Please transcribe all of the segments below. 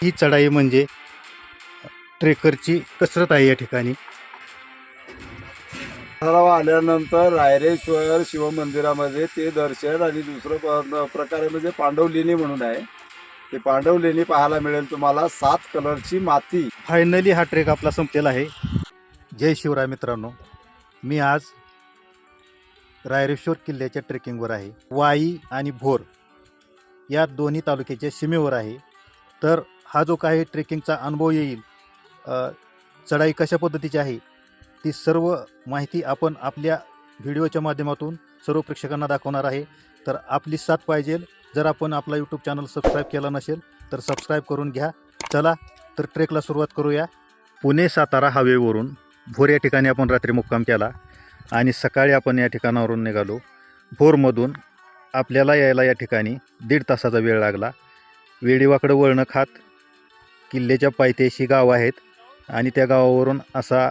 ही चढाई म्हणजे ट्रेकरची कसरत आहे या ठिकाणी. आल्यानंतर रायरेश्वर शिवमंदिरामध्ये ते दर्शन आणि दुसरं प्रकार म्हणजे पांडवलेणी म्हणून आहे. ते पांडवलेणी पाहायला मिळेल तुम्हाला 7 कलरची माती. फायनली हा ट्रेक आपला संपलेला आहे. जय शिवराय मित्रांनो, मी आज रायरेश्वर किल्ल्याच्या ट्रेकिंगवर आहे. वाई आणि भोर या दोन्ही तालुक्याच्या सीमेवर आहे. तर हा जो काही ट्रेकिंगचा अनुभव येईल, चढाई कशा पद्धतीची आहे, ती सर्व माहिती आपण आपल्या व्हिडिओच्या माध्यमातून सर्व प्रेक्षकांना दाखवणार आहे. तर आपली साथ पाहिजे. जर आपण आपला यूट्यूब चॅनल सबस्क्राईब केला नसेल तर सबस्क्राईब करून घ्या. चला तर ट्रेकला सुरुवात करूया. पुणे सातारा हायवेवरून भोर या ठिकाणी आपण रात्री मुक्काम केला आणि सकाळी आपण या ठिकाणावरून निघालो. भोरमधून आपल्याला यायला या ठिकाणी 1.5 तासाचा वेळ लागला. वेडीवाकडं वळणं खात किल्ल्याच्या पायथ्याशी गाव आहेत आणि त्या गावावरून असा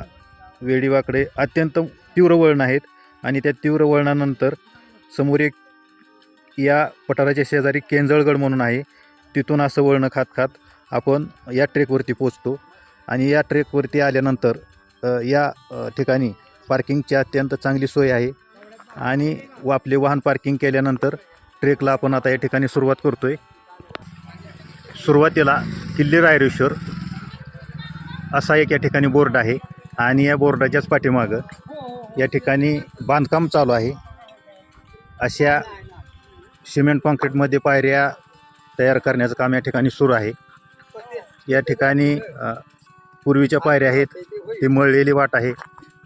वेडीवाकडे अत्यंत तीव्र वळण आहेत आणि त्या तीव्र वळणानंतर समोर एक या पठाराच्या शेजारी केंजळगड म्हणून आहे. तिथून असं वळणं खात खात आपण या ट्रेकवरती पोचतो आणि या ट्रेकवरती आल्यानंतर या ठिकाणी पार्किंगची अत्यंत चांगली सोय आहे आणि आपले वाहन पार्किंग केल्यानंतर ट्रेकला आपण आता या ठिकाणी सुरुवात करतो आहे. सुरुवातीला किल्ले रायरेश्वर असा एक या ठिकाणी बोर्ड आहे आणि या बोर्डाच्याच पाठीमागं या ठिकाणी बांधकाम चालू आहे. अशा सिमेंट कॉन्क्रीटमध्ये पायऱ्या तयार करण्याचं काम या ठिकाणी सुरू आहे. या ठिकाणी पूर्वीच्या पायऱ्या आहेत, ती मळलेली वाट आहे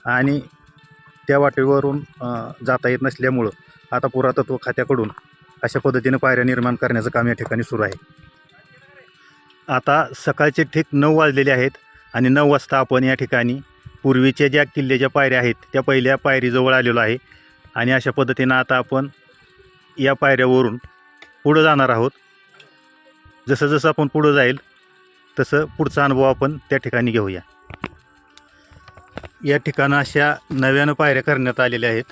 आणि त्या वाटेवरून जाता येत नसल्यामुळं आता पुरातत्व खात्याकडून अशा पद्धतीनं पायऱ्या निर्माण करण्याचं काम या ठिकाणी सुरू आहे. आता सकाळचे ठीक 9 वाजलेले आहेत आणि 9 वाजता आपण या ठिकाणी पूर्वीच्या ज्या किल्ल्याच्या पायऱ्या आहेत त्या पहिल्या पायरीजवळ आलेलो आहे आणि अशा पद्धतीनं आता आपण या पायऱ्यावरून पुढं जाणार आहोत. जसं जसं आपण पुढं जाईल तसं पुढचा अनुभव आपण त्या ठिकाणी घेऊया. या ठिकाणं अशा नव्यानं पायऱ्या करण्यात आलेल्या आहेत.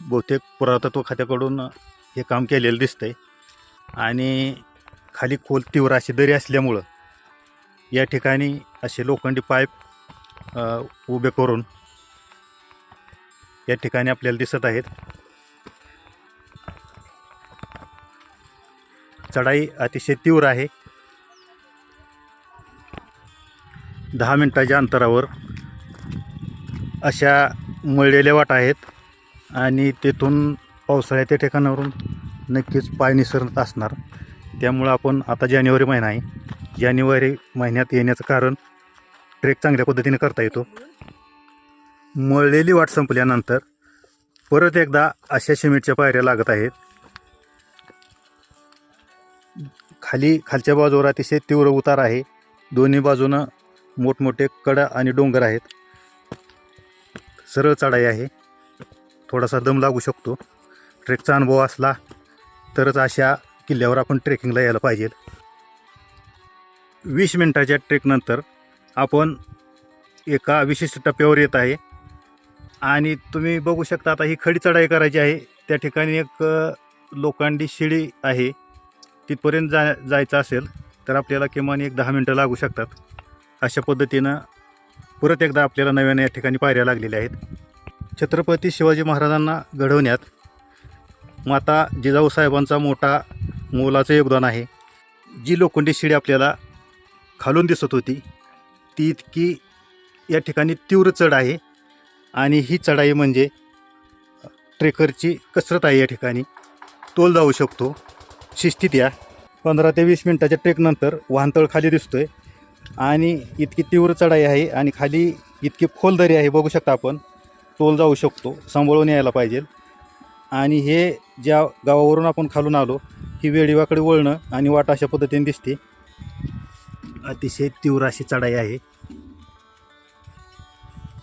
बहुतेक पुरातत्व खात्याकडून हे काम केलेलं दिसतंय आणि खाली खोल तीव्र अशी दरी असल्यामुळं या ठिकाणी असे लोखंडी पाईप उभे करून या ठिकाणी आपल्याला दिसत आहेत. चढाई अतिशय तीव्र आहे. 10 मिनिटाच्या अंतरावर अशा मळलेल्या वाटा आहेत आणि तेथून पावसाळ्याच्या ठिकाणावरून नक्कीच पाय निसरत असणार. त्यामुळं आपण आता जानेवारी महिना आहे, जानेवारी महिन्यात येण्याचं कारण ट्रेक चांगल्या पद्धतीने करता येतो. मळलेली वाट संपल्यानंतर परत एकदा अशा सिमेंटच्या पायऱ्या लागत आहेत. खालच्या बाजूवर अतिशय तीव्र उतार आहे. दोन्ही बाजूनं मोठमोठे कडा आणि डोंगर आहेत. सरळ चढाई आहे. थोडासा दम लागू शकतो. ट्रेकचा अनुभव असला तरच अशा किल्ल्यावर आपण ट्रेकिंगला यायला पाहिजे. 20 मिनिटाच्या ट्रेकनंतर आपण एका विशिष्ट टप्प्यावर येत आहे आणि तुम्ही बघू शकता आता ही खडी चढाई करायची आहे. त्या ठिकाणी एक लोखंडी शिडी आहे. तिथपर्यंत जायचं असेल तर आपल्याला किमान एक 10 मिनटं लागू शकतात. अशा पद्धतीनं परत एकदा आपल्याला नव्याने या ठिकाणी पायऱ्या लागलेल्या आहेत. छत्रपती शिवाजी महाराजांना घडवण्यात माता जिजाऊ साहेबांचा मोलाचं योगदान आहे. जी लोखंडी शिडी आपल्याला खालून दिसत होती ती इतकी या ठिकाणी तीव्र चढ आहे आणि ही चढाई म्हणजे ट्रेकरची कसरत आहे. या ठिकाणी तोल जाऊ शकतो. शिस्तीत या. 15 ते 20 मिनिटाच्या ट्रेकनंतर वाहनतळ खाली दिसतोय आणि इतकी तीव्र चढाई आहे आणि खाली इतकी खोल दरी आहे. बघू शकता आपण. तोल जाऊ शकतो. सांभाळून यायला पाहिजे. आणि हे ज्या गावावरून आपण खालून आलो ही वेडीवाकडे वळणं आणि वाट अशा पद्धतीने दिसते. अतिशय तीव्र अशी चढाई आहे.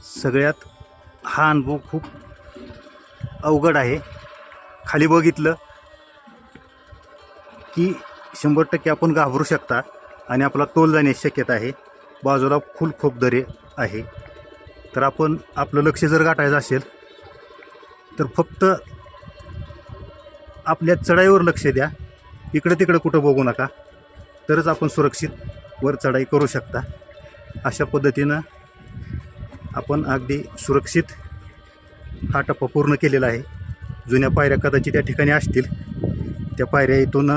सगळ्यात हा अनुभव खूप अवघड आहे. खाली बघितलं की 100% आपण घाबरू शकता आणि आपला तोल जाण्याची शक्यता आहे. बाजूला खूप दरी आहे. तर आपण आपलं लक्ष जर गाठायचं असेल तर फक्त आपल्या चढाईवर लक्ष द्या. इकडं तिकडं कुठं बघू नका. तरच आपण सुरक्षित वर चढाई करू शकता. अशा पद्धतीनं आपण अगदी सुरक्षित हा टप्पा पूर्ण केलेला आहे. जुन्या पायऱ्या कदाचित त्या ठिकाणी असतील, त्या पायऱ्या इथून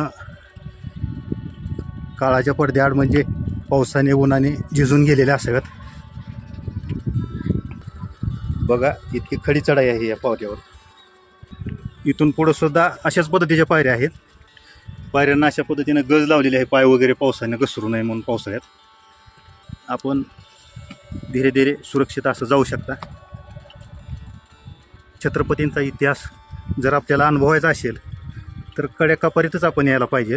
काळाच्या पडद्याआड म्हणजे पावसाने उन्हाने झिजून गेलेल्या असाव्यात. बघा इतकी खडी चढाई आहे या पायऱ्यावर. इथून पुढं सुद्धा अशाच पद्धतीच्या पायऱ्या आहेत. पायऱ्यांना अशा पद्धतीनं गज लावलेली आहे, पाय वगैरे पावसाने घसरू नये म्हणून पावसाळ्यात. आपण धीरे धीरे सुरक्षित असं जाऊ शकता. छत्रपतींचा इतिहास जर आपल्याला अनुभवायचा असेल तर कड्याकापर्यंतच आपण यायला पाहिजे.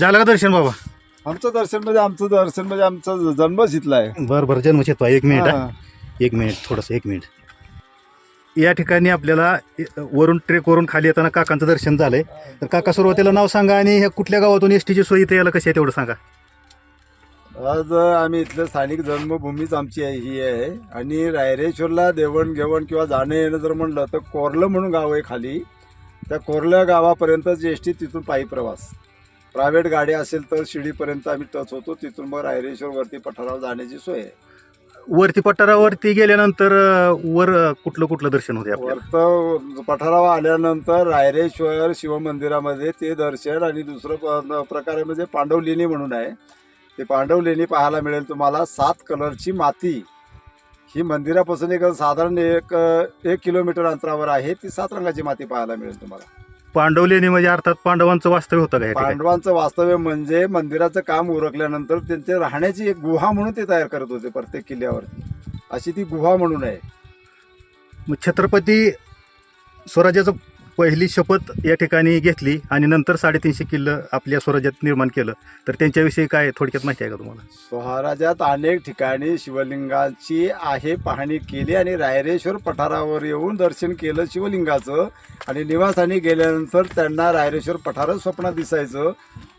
झालं का दर्शन बाबा? आमचं दर्शन म्हणजे आमचा जन्मच इथला आहे. बरं जन्मचित्वा. एक मिनिट थोडंसं 1 मिनिट. या ठिकाणी आपल्याला वरून ट्रेकवरून खाली येताना काकांचं दर्शन झालंय. तर काका सुरुवातीला नाव सांगा आणि ह्या कुठल्या गावातून एसटीची सोय इथे यायला कशी आहे तेवढं सांगा. आज आम्ही इथलं स्थानिक जन्मभूमीच आमची ही आहे. आणि रायरेश्वरला देवणघेवण किंवा जाणं येणं जर म्हणलं तर कोरलं म्हणून गाव आहे खाली. त्या कोरल्या गावापर्यंतच एस टी, तिथून पायी प्रवास. प्रायव्हेट गाडी असेल तर शिर्डीपर्यंत आम्ही टच होतो, तिथून मग रायरेश्वरवरती पठारावर जाण्याची सोय आहे. वरती पठारावरती गेल्यानंतर वर कुठलं दर्शन होते आपल्याला? वरतं पठारावर आल्यानंतर रायरेश्वर शिवमंदिरामध्ये ते दर्शन आणि दुसरं प्रकारे म्हणजे पांडवलेणी म्हणून आहे. ते पांडवलेणी पाहायला मिळेल तुम्हाला. 7 कलरची माती ही मंदिरापासून साधारण एक किलोमीटर अंतरावर आहे. ती 7 रंगाची माती पाहायला मिळेल तुम्हाला. पांडवलेणी म्हणजे अर्थात पांडवांचं वास्तव्य होतं का? पांडवांचं वास्तव्य म्हणजे मंदिराचं काम उरकल्यानंतर त्यांचे राहण्याची एक गुहा म्हणून ते तयार करत होते प्रत्येक किल्ल्यावरती. अशी ती गुहा म्हणून आहे. मग छत्रपती स्वराज्याचं पहिली शपथ या ठिकाणी घेतली आणि नंतर 350 किल्लं आपल्या स्वराज्यात निर्माण केलं. तर त्यांच्याविषयी काय थोडक्यात माहिती आहे का तुम्हाला? स्वराज्यात अनेक ठिकाणी शिवलिंगाची पाहणी केली आणि रायरेश्वर पठारावर येऊन दर्शन केलं शिवलिंगाचं. आणि निवासाने गेल्यानंतर त्यांना रायरेश्वर पठारच स्वप्नात दिसायचं,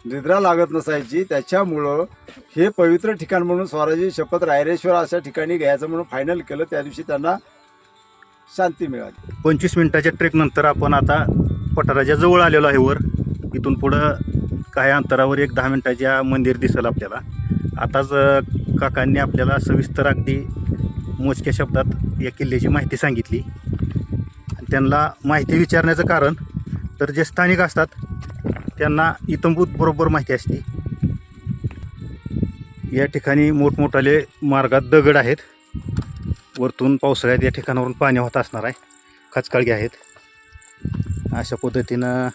निद्रा लागत नसायची. त्याच्यामुळं हे पवित्र ठिकाण म्हणून स्वराज्याची शपथ रायरेश्वर अशा ठिकाणी घ्यायचं म्हणून फायनल केलं. त्या दिवशी त्यांना शांती मिळाली. 25 मिनिटाच्या ट्रेकनंतर आपण आता पठाराच्या जवळ आलेलो आहे. वर इथून पुढं काही अंतरावर 10 मिनिटाच्या मंदिर दिसेल आपल्याला. आताच काकांनी आपल्याला सविस्तर अगदी मोजक्या शब्दात या किल्ल्याची माहिती सांगितली. त्यांना माहिती विचारण्याचं कारण तर जे स्थानिक असतात त्यांना इतंभूत बरोबर माहिती असते. या ठिकाणी मोठमोठाले मार्गात दगड आहेत. वरतून पावसाळ्यात या ठिकाणावरून पाणी होत असणार आहे. खचकाळगे आहेत. अशा पद्धतीनं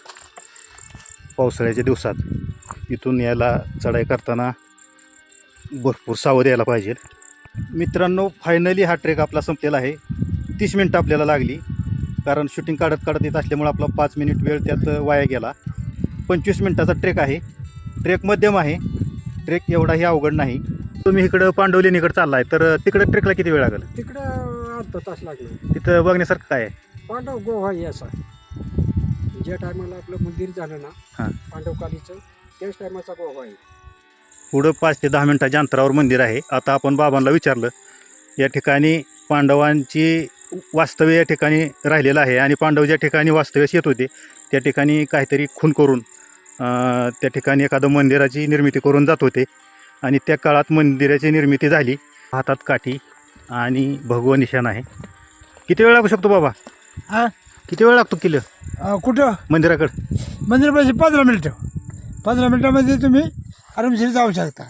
पावसाळ्याच्या दिवसात इथून यायला चढाई करताना भरपूर सावध यायला पाहिजे. मित्रांनो, फायनली हा ट्रेक आपला संपलेला आहे. 30 मिनटं आपल्याला लागली, कारण शूटिंग काढत येत असल्यामुळे आपला 5 मिनिट वेळ त्यात वाया गेला. 25 मिनटाचा ट्रेक आहे. ट्रेक मध्यम आहे. ट्रेक एवढाही अवघड नाही. तुम्ही इकडं पांडवलेणीकडे चाललाय तर तिकडे ट्रेकला किती वेळ लागेल? तिकडं अर्धा तास लागला. तिथं बघण्यासारखं काय आहे? पांडव गोवा आहे असा. ज्या टायमाला आपलं मंदिर झालं ना हां, पांडवकालीचं, त्याच टायमाचा गोवा आहे. पुढं 5 ते 10 मिनटाच्या अंतरावर मंदिर आहे. आता आपण बाबांना विचारलं, या ठिकाणी पांडवांची वास्तव्य या ठिकाणी राहिलेलं आहे आणि पांडव ज्या ठिकाणी वास्तव्यास येत होते त्या ठिकाणी काहीतरी खून करून त्या ठिकाणी एखादं मंदिराची निर्मिती करून जात होते. आणि त्या काळात मंदिराची निर्मिती झाली. हातात काठी आणि भगवा निशाण आहे. किती वेळ लागू शकतो बाबा? हा, किती वेळ लागतो किल्लं कुठं मंदिराकडे? मंदिरापाशी 15 मिनिटं. 15 मिनिटामध्ये तुम्ही आरामशीर जाऊ शकता.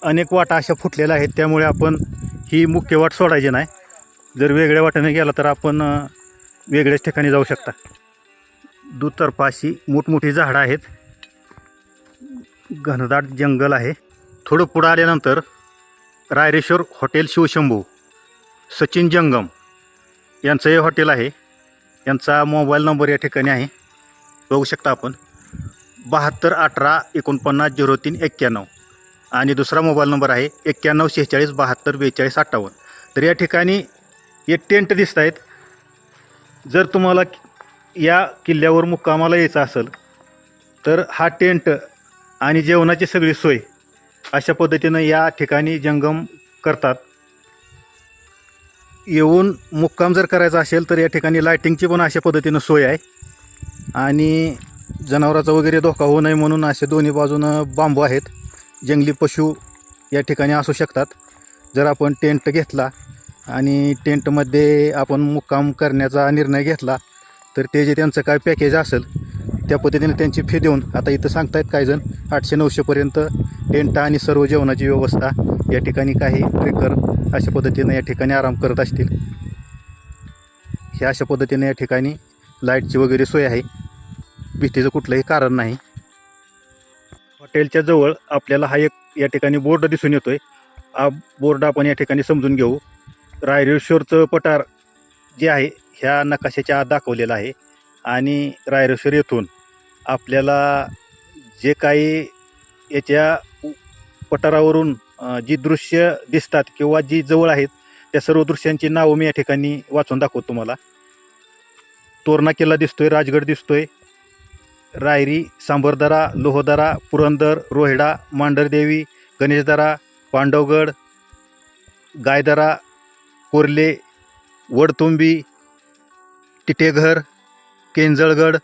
अनेक वाटा अशा फुटलेल्या आहेत, त्यामुळे आपण ही मुख्य वाट सोडायची नाही. जर वेगळ्या वाटेने गेला तर आपण वेगळ्याच ठिकाणी जाऊ शकता. दुतर्फा अशी मोठमोठी झाडं आहेत. घनदाट जंगल आहे. थोडं पुढं आल्यानंतर रायरेश्वर हॉटेल शिवशंभू सचिन जंगम यांचं हे हॉटेल आहे. यांचा मोबाईल नंबर या ठिकाणी आहे, बघू शकता आपण. 72 18 49 03 91 आणि दुसरा मोबाईल नंबर आहे 91 46 72 42 58. तर या ठिकाणी हे टेंट दिसत आहेत. जर तुम्हाला या किल्ल्यावर मुक्कामाला यायचं असेल तर हा टेंट आणि जेवणाची सगळी सोय अशा पद्धतीनं या ठिकाणी जंगम करतात. येऊन मुक्काम जर करायचा असेल तर या ठिकाणी लायटिंगची पण अशा पद्धतीनं सोय आहे. आणि जनावरांचा वगैरे धोका होऊ नये म्हणून असे दोन्ही बाजूनं बांबू आहेत. जंगली पशु या ठिकाणी असू शकतात. जर आपण टेंट घेतला आणि टेंटमध्ये आपण मुक्काम करण्याचा निर्णय घेतला तर ते जे त्यांचं काय पॅकेज असेल त्या पद्धतीने त्यांची फी देऊन, आता इथं सांगतायत काही जण 800-900पर्यंत टेंट आणि सर्व जेवणाची व्यवस्था या ठिकाणी काही ट्रेकर अशा पद्धतीने या ठिकाणी आराम करत असतील. हे अशा पद्धतीने या ठिकाणी लाईटची वगैरे सोय आहे. भीतीचं कुठलंही कारण नाही. हॉटेलच्या जवळ आपल्याला हा एक या ठिकाणी बोर्ड दिसून येतोय. हा बोर्ड आपण या ठिकाणी समजून घेऊ. रायरेश्वरचं पठार जे आहे ह्या नकाशाच्या आत दाखवलेलं आहे आणि रायरेश्वर येथून आपल्याला जे काही याच्या पठारावरून जी दृश्य दिसतात किंवा जी जवळ आहेत त्या सर्व दृश्यांची नावं मी या ठिकाणी वाचून दाखवतो तुम्हाला. तोरणा किल्ला दिसतोय, राजगड दिसतोय, रायरी, सांबरदरा, लोहदरा, पुरंदर, रोहेडा, मांढरदेवी, गणेशदरा, पांडवगड, गायदरा, कोर्ले, वडतुंबी, टिटेघर, केंजळगड,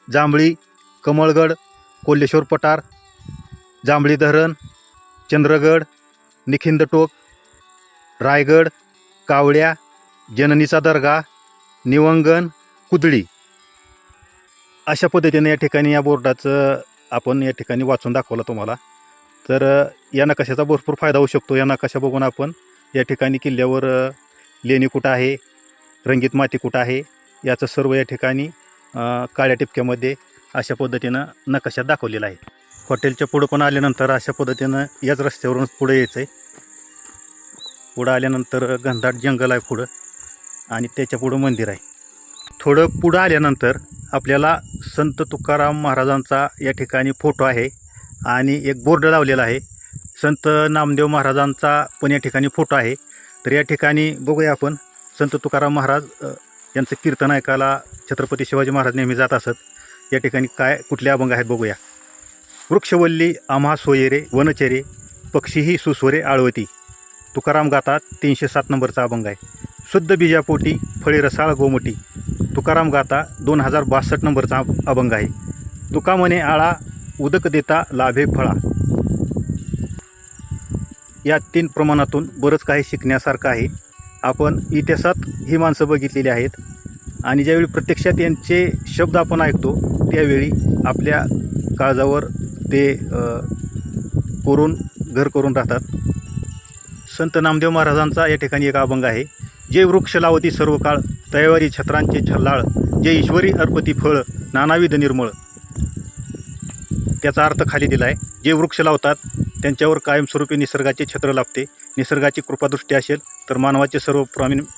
जांभळी, कमळगड, कोल्हेश्वर पठार, जांभळी धरण, चंद्रगड, निखिंदटोक, रायगड, कावळ्या, जननीचा दर्गा, निवंगण, कुदळी अशा पद्धतीने या ठिकाणी या बोर्डाचं आपण या ठिकाणी वाचून दाखवलं तुम्हाला. तर या नकाशाचा भरपूर फायदा होऊ शकतो. या नकाशा बघून आपण या ठिकाणी किल्ल्यावर लेणी कुठं आहे, रंगीत माती कुठं आहे याचं सर्व या ठिकाणी काळ्या टिपक्यामध्ये अशा पद्धतीनं नकाशात दाखवलेलं आहे. हॉटेलच्या पुढं पण आल्यानंतर अशा पद्धतीनं याच रस्त्यावरून पुढे यायचं आहे. पुढं आल्यानंतर घनदाट जंगल आहे पुढं आणि त्याच्या पुढं मंदिर आहे. थोडं पुढं आल्यानंतर आपल्याला संत तुकाराम महाराजांचा या ठिकाणी फोटो आहे आणि एक बोर्ड लावलेला आहे. संत नामदेव महाराजांचा पण या ठिकाणी फोटो आहे. तर या ठिकाणी बघूया आपण संत तुकाराम महाराज यांचं कीर्तन ऐकायला छत्रपती शिवाजी महाराज नेहमी जात असत. या ठिकाणी काय कुठले अभंग आहेत बघूया. वृक्षवल्ली आम्हा सोयरे वनचरे, पक्षीही सुस्वरे आळवती. तुकाराम गाथा 307 नंबरचा अभंग आहे. शुद्ध बीजापोटी फळे रसाळ गोमटी. तुकाराम गाथा 2062 नंबरचा अभंग आहे. तुका म्हणे आळा उदक देता लाभे फळा. या 3 प्रमाणातून बरंच काही शिकण्यासारखं आहे. आपण इतिहासात ही माणसं बघितलेली आहेत आणि ज्यावेळी प्रत्यक्षात यांचे शब्द आपण ऐकतो त्यावेळी आपल्या काळजावर ते कोरून घर करून राहतात. संत नामदेव महाराजांचा या ठिकाणी एक अभंग आहे. जे वृक्ष लावती सर्व काळ, तैवारी छत्रांचे छल्लाळ. जे ईश्वरी अर्पती फळ, नानाविध निर्मळ. त्याचा अर्थ खाली दिला आहे. जे वृक्ष लावतात त्यांच्यावर कायमस्वरूपी निसर्गाचे छत्र लाभते. निसर्गाची कृपादृष्टी असेल तर मानवाचे सर्व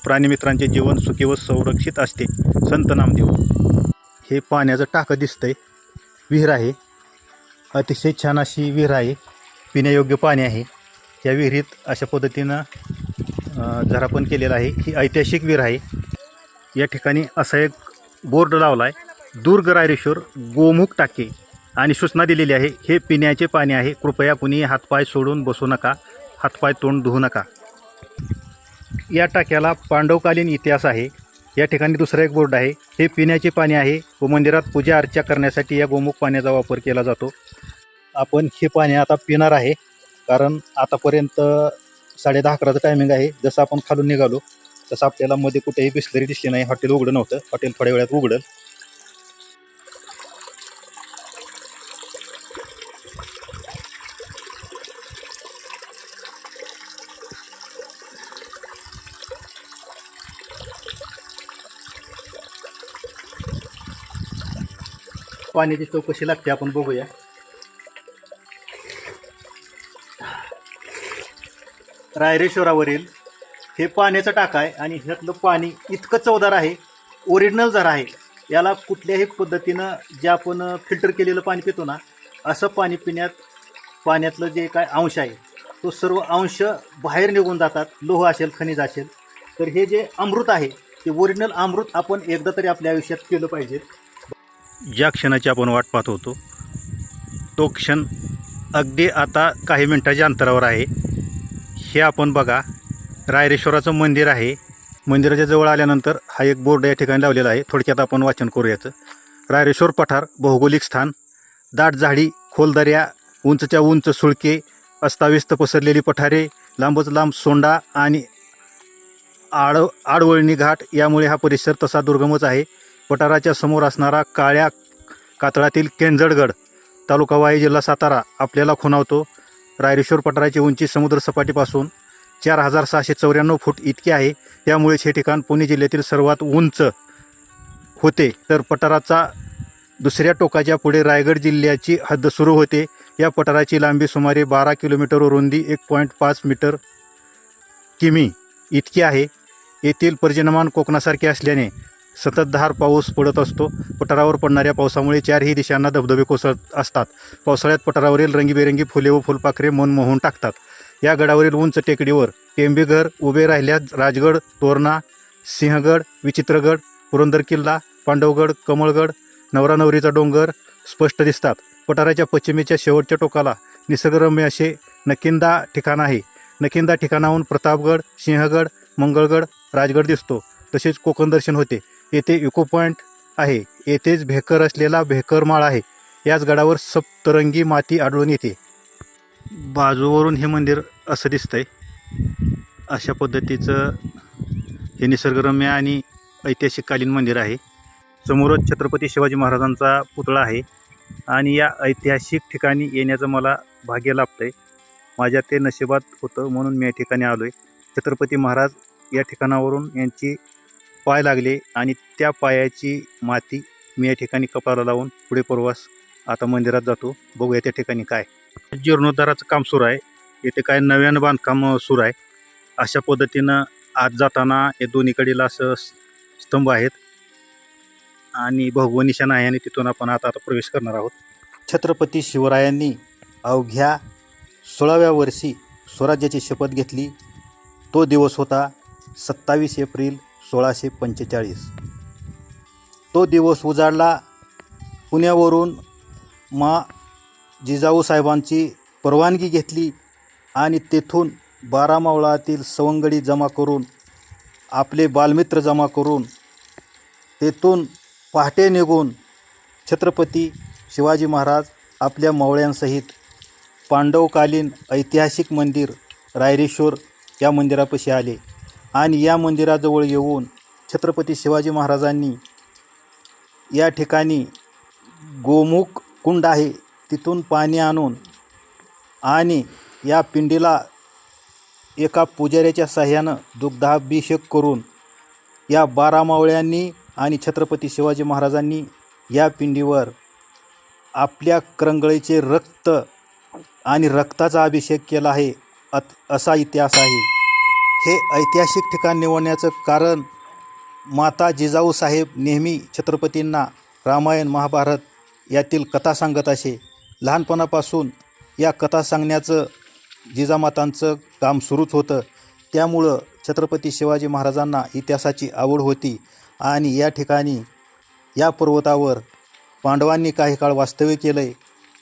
प्राणीमित्रांचे जीवन सुखी व संरक्षित असते. संत नामदेव. हे पाण्याचं टाकं दिसतंय. विहीर आहे. अतिशय छान अशी विहीर आहे. पिण्यायोग्य पाणी आहे. या विहिरीत अशा पद्धतीनं झारापण केलेलं आहे. ही ऐतिहासिक विहीर आहे. या ठिकाणी असा एक बोर्ड लावला आहे. दुर्ग रायरेश्वर गोमुख टाके आणि सूचना दिलेली आहे. हे पिण्याचे पाणी आहे. कृपया कुणी हातपाय सोडून बसू नका. हातपाय तोंड धुवू नका. या टाक्याला पांडवकालीन इतिहास आहे. या ठिकाणी दुसरा एक बोर्ड आहे. हे पिण्याचे पाणी आहे व मंदिरात पूजा अर्चा करण्यासाठी या गोमुख पाण्याचा वापर केला जातो. आपण हे पाणी आता पिणार आहे कारण आतापर्यंत 10:30 टायमिंग आहे. जसं आपण खालून निघालो तसं आपल्याला मध्ये कुठेही बिसलरी दिसली नाही. हॉटेल उघडं नव्हतं. हॉटेल थोड्या वेळात उघडलं. पाण्याची चव कशी लागते आपण बघूया. रायरेश्वरावरील हे पाण्याचं टाका आहे आणि ह्यातलं पाणी इतकं चवदार आहे. ओरिजिनल जर आहे. याला कुठल्याही पद्धतीनं जे आपण फिल्टर केलेलं पाणी पितो ना असं पाणी पिण्यात पाण्यातलं जे काय अंश आहे तो सर्व अंश बाहेर निघून जातात. लोह असेल, खनिज असेल. तर हे जे अमृत आहे ते ओरिजिनल अमृत आपण एकदा तरी आपल्या आयुष्यात केलं पाहिजे. ज्या क्षणाची आपण वाट पाहत होतो तो क्षण अगदी आता काही मिनिटाच्या अंतरावर आहे. हे आपण बघा. रायरेश्वराचं मंदिर आहे. मंदिराच्या जवळ आल्यानंतर हा एक बोर्ड या ठिकाणी लावलेला आहे. थोडक्यात आपण वाचन करू याचं. रायरेश्वर पठार भौगोलिक स्थान, दाट झाडी, खोल दऱ्या, उंचच्या उंच सुळके, अस्ताव्यस्त पसरलेली पठारे, लांबच लांब सोंडा आणि आडवळणी घाट यामुळे हा परिसर तसा दुर्गमच आहे. पठाराच्या समोर असणारा काळ्या कातळातील केंजडगड, तालुका वाई, जिल्हा सातारा आपल्याला खुणावतो. रायरेश्वर पठाराची उंची समुद्रसपाटीपासून 4694 फूट इतकी आहे. त्यामुळेच हे ठिकाण पुणे जिल्ह्यातील सर्वात उंच होते. तर पठाराचा दुसऱ्या टोकाच्या पुढे रायगड जिल्ह्याची हद्द सुरू होते. या पठाराची लांबी सुमारे 12 किलोमीटर व रुंदी 1.5 मीटर किमी इतकी आहे. येथील पर्जन्यमान कोकणासारखे असल्याने सततधार पाऊस पडत असतो. पठारावर पडणाऱ्या पावसामुळे चारही दिशांना धबधबे कोसळत असतात. पावसाळ्यात पठारावरील रंगीबेरंगी फुले व फुलपाखरे मन मोहून टाकतात. या गडावरील उंच टेकडीवर टेंबेघर उभे राहिल्यास राजगड, तोरणा, सिंहगड, विचित्रगड, पुरंदर किल्ला, पांडवगड, कमळगड, नवरानवरीचा डोंगर स्पष्ट दिसतात. पठाराच्या पश्चिमेच्या शेवटच्या टोकाला निसर्गरम्य असे नकिंदा ठिकाण आहे. नकिंदा ठिकाणाहून प्रतापगड, सिंहगड, मंगळगड, राजगड दिसतो. तसेच कोकण दर्शन होते. येथे इको पॉईंट आहे. येथेच भेकर असलेला भेकर माळ आहे. याच गडावर सप्तरंगी माती आढळून येते. बाजूवरून हे मंदिर असं दिसतंय. अशा पद्धतीचं हे निसर्गरम्य आणि ऐतिहासिककालीन मंदिर आहे. समोरच छत्रपती शिवाजी महाराजांचा पुतळा आहे आणि या ऐतिहासिक ठिकाणी येण्याचं मला भाग्य लाभतंय. माझ्या ते नशिबात होतं म्हणून मी या ठिकाणी आलो आहे. छत्रपती महाराज या ठिकाणावरून यांची पाय लागले आणि त्या पायाची माती मी या ठिकाणी कपाळाला लावून पुढे प्रवास आता मंदिरात जातो. बघूया त्या ठिकाणी काय जीर्णोद्धाराचं काम सुरू आहे. येथे काय नव्यानं बांधकाम सुरू आहे. अशा पद्धतीनं आत जाताना हे दोन्हीकडील असं स्तंभ आहेत आणि भगवा निशाण आहे आणि तिथून आपण आता प्रवेश करणार आहोत. छत्रपती शिवरायांनी अवघ्या 16व्या वर्षी स्वराज्याची शपथ घेतली. तो दिवस होता 27 एप्रिल 1645. तो दिवस उजाडला. पुण्यावरून जिजाऊ साहेबांची परवानगी घेतली आणि तेथून 12 मावळातील सवंगडी जमा करून, आपले बालमित्र जमा करून, तेथून पहाटे निघून छत्रपती शिवाजी महाराज आपल्या मावळ्यांसहित पांडवकालीन ऐतिहासिक मंदिर रायरेश्वर या मंदिरापाशी आले आणि या मंदिराजवळ येऊन छत्रपती शिवाजी महाराजांनी या ठिकाणी गोमुख कुंड आहे तिथून पाणी आणून आणि या पिंडीला एका पुजाऱ्याच्या साह्यानं दुग्धाभिषेक करून या 12 मावळ्यांनी आणि छत्रपती शिवाजी महाराजांनी या पिंडीवर आपल्या करंगळीचे रक्त आणि रक्ताचा अभिषेक केला आहे असा इतिहास आहे. हे ऐतिहासिक ठिकाण निवडण्याचं कारण माता जिजाऊ साहेब नेहमी छत्रपतींना रामायण, महाभारत यातील कथा सांगत असे. लहानपणापासून या कथा सांगण्याचं जिजामातांचं काम सुरूच होतं. त्यामुळं छत्रपती शिवाजी महाराजांना इतिहासाची आवड होती आणि या ठिकाणी या पर्वतावर पांडवांनी काही काळ वास्तव्य केलं आहे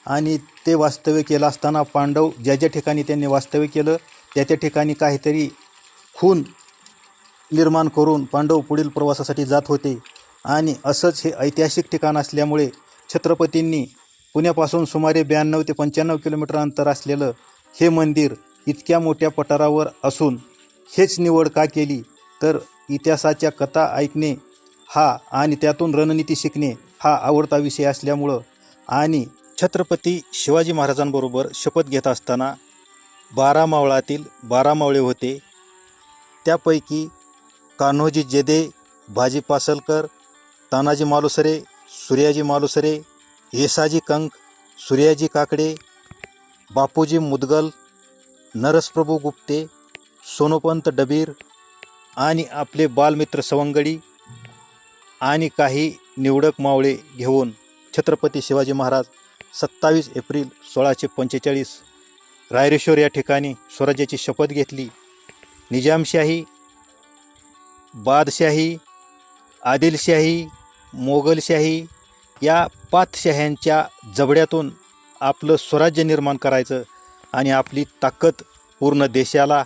आणि ते वास्तव्य केलं असताना पांडव ज्या ज्या ठिकाणी त्यांनी वास्तव्य केलं त्या त्या ठिकाणी काहीतरी खून निर्माण करून पांडव पुढील प्रवासासाठी जात होते आणि असंच हे ऐतिहासिक ठिकाण असल्यामुळे छत्रपतींनी पुण्यापासून सुमारे 92 ते 95 किलोमीटर अंतर असलेलं हे मंदिर इतक्या मोठ्या पठारावर असून हेच निवड का केली तर इतिहासाच्या कथा ऐकणे हा आणि त्यातून रणनीती शिकणे हा आवडता विषय असल्यामुळं आणि छत्रपती शिवाजी महाराजांबरोबर शपथ घेत असताना 12 मावळातील 12 मावळे होते. त्यापैकी कान्होजी जेदे, बाजी पासलकर, तानाजी मालुसरे, सूर्याजी मालुसरे, येसाजी कंक, सूर्याजी काकडे, बापूजी मुदगल, नरसप्रभू गुप्ते, सोनोपंत डबीर आणि आपले बालमित्र सवंगडी आणि काही निवडक मावळे घेऊन छत्रपती शिवाजी महाराज 27 एप्रिल 1645 रायरेश्वर या ठिकाणी स्वराज्याची शपथ घेतली. निजामशाही, बादशाही, आदिलशाही, मोगलशाही या 5 शाह्यांच्या जबड्यातून आपलं स्वराज्य निर्माण करायचं आणि आपली ताकद पूर्ण देशाला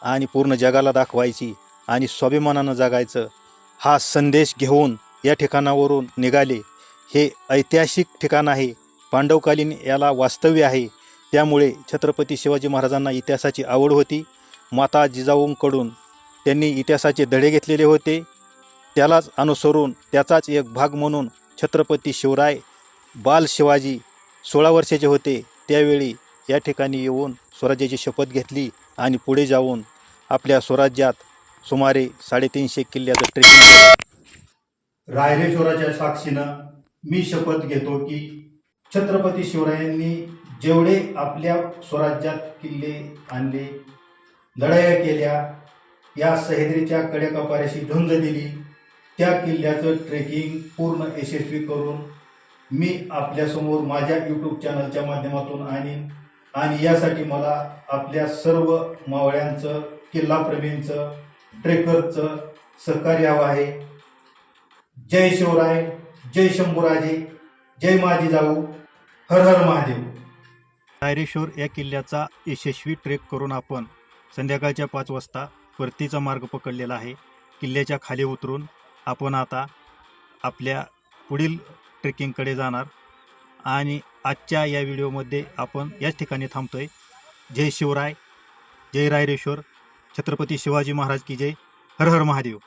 आणि पूर्ण जगाला दाखवायची आणि स्वाभिमानानं जगायचं हा संदेश घेऊन या ठिकाणावरून निघाले. हे ऐतिहासिक ठिकाण आहे. पांडवकालीन याला वास्तव्य आहे. त्यामुळे छत्रपती शिवाजी महाराजांना इतिहासाची आवड होती. माता जिजाऊंकडून त्यांनी इतिहासाचे धडे घेतलेले होते. त्यालाच अनुसरून त्याचाच एक भाग म्हणून छत्रपती शिवराय बाल शिवाजी 16 वर्षाचे होते त्यावेळी या ठिकाणी येऊन स्वराज्याची शपथ घेतली आणि पुढे जाऊन आपल्या स्वराज्यात सुमारे 350 किल्ल्याचं ट्रेकिंग केलं. रायरेश्वराच्या साक्षीनं मी शपथ घेतो की छत्रपती शिवरायांनी जेवढे आपल्या स्वराज्यात किल्ले आणले, लढाया केल्या, या सह्याद्रीच्या कड्याकपाऱ्याशी झुंज दिली, त्या किल्ल्याचं ट्रेकिंग पूर्ण यशस्वी करून मी आपल्यासमोर माझ्या यूट्यूब चॅनलच्या माध्यमातून आणीन. आणि यासाठी मला आपल्या सर्व मावळ्यांचं, किल्लाप्रेमींचं, ट्रेकरचं सहकार्य हवं आहे. जय शिवराय, जय शंभूराजे, जय माझी जाऊ, हर हर महादेव. रायरेश्वर या किल्ल्याचा यशस्वी ट्रेक करून आपण संध्याकाळच्या 5 वाजता परतीचा मार्ग पकडलेला आहे. किल्ल्याच्या खाली उतरून आपण आता आपल्या पुढील ट्रेकिंगकडे जाणार. आणि आजच्या या व्हिडिओमध्ये आपण याच ठिकाणी थांबतोय. जय शिवराय, जय रायरेश्वर, छत्रपती शिवाजी महाराज की जय, हर हर महादेव.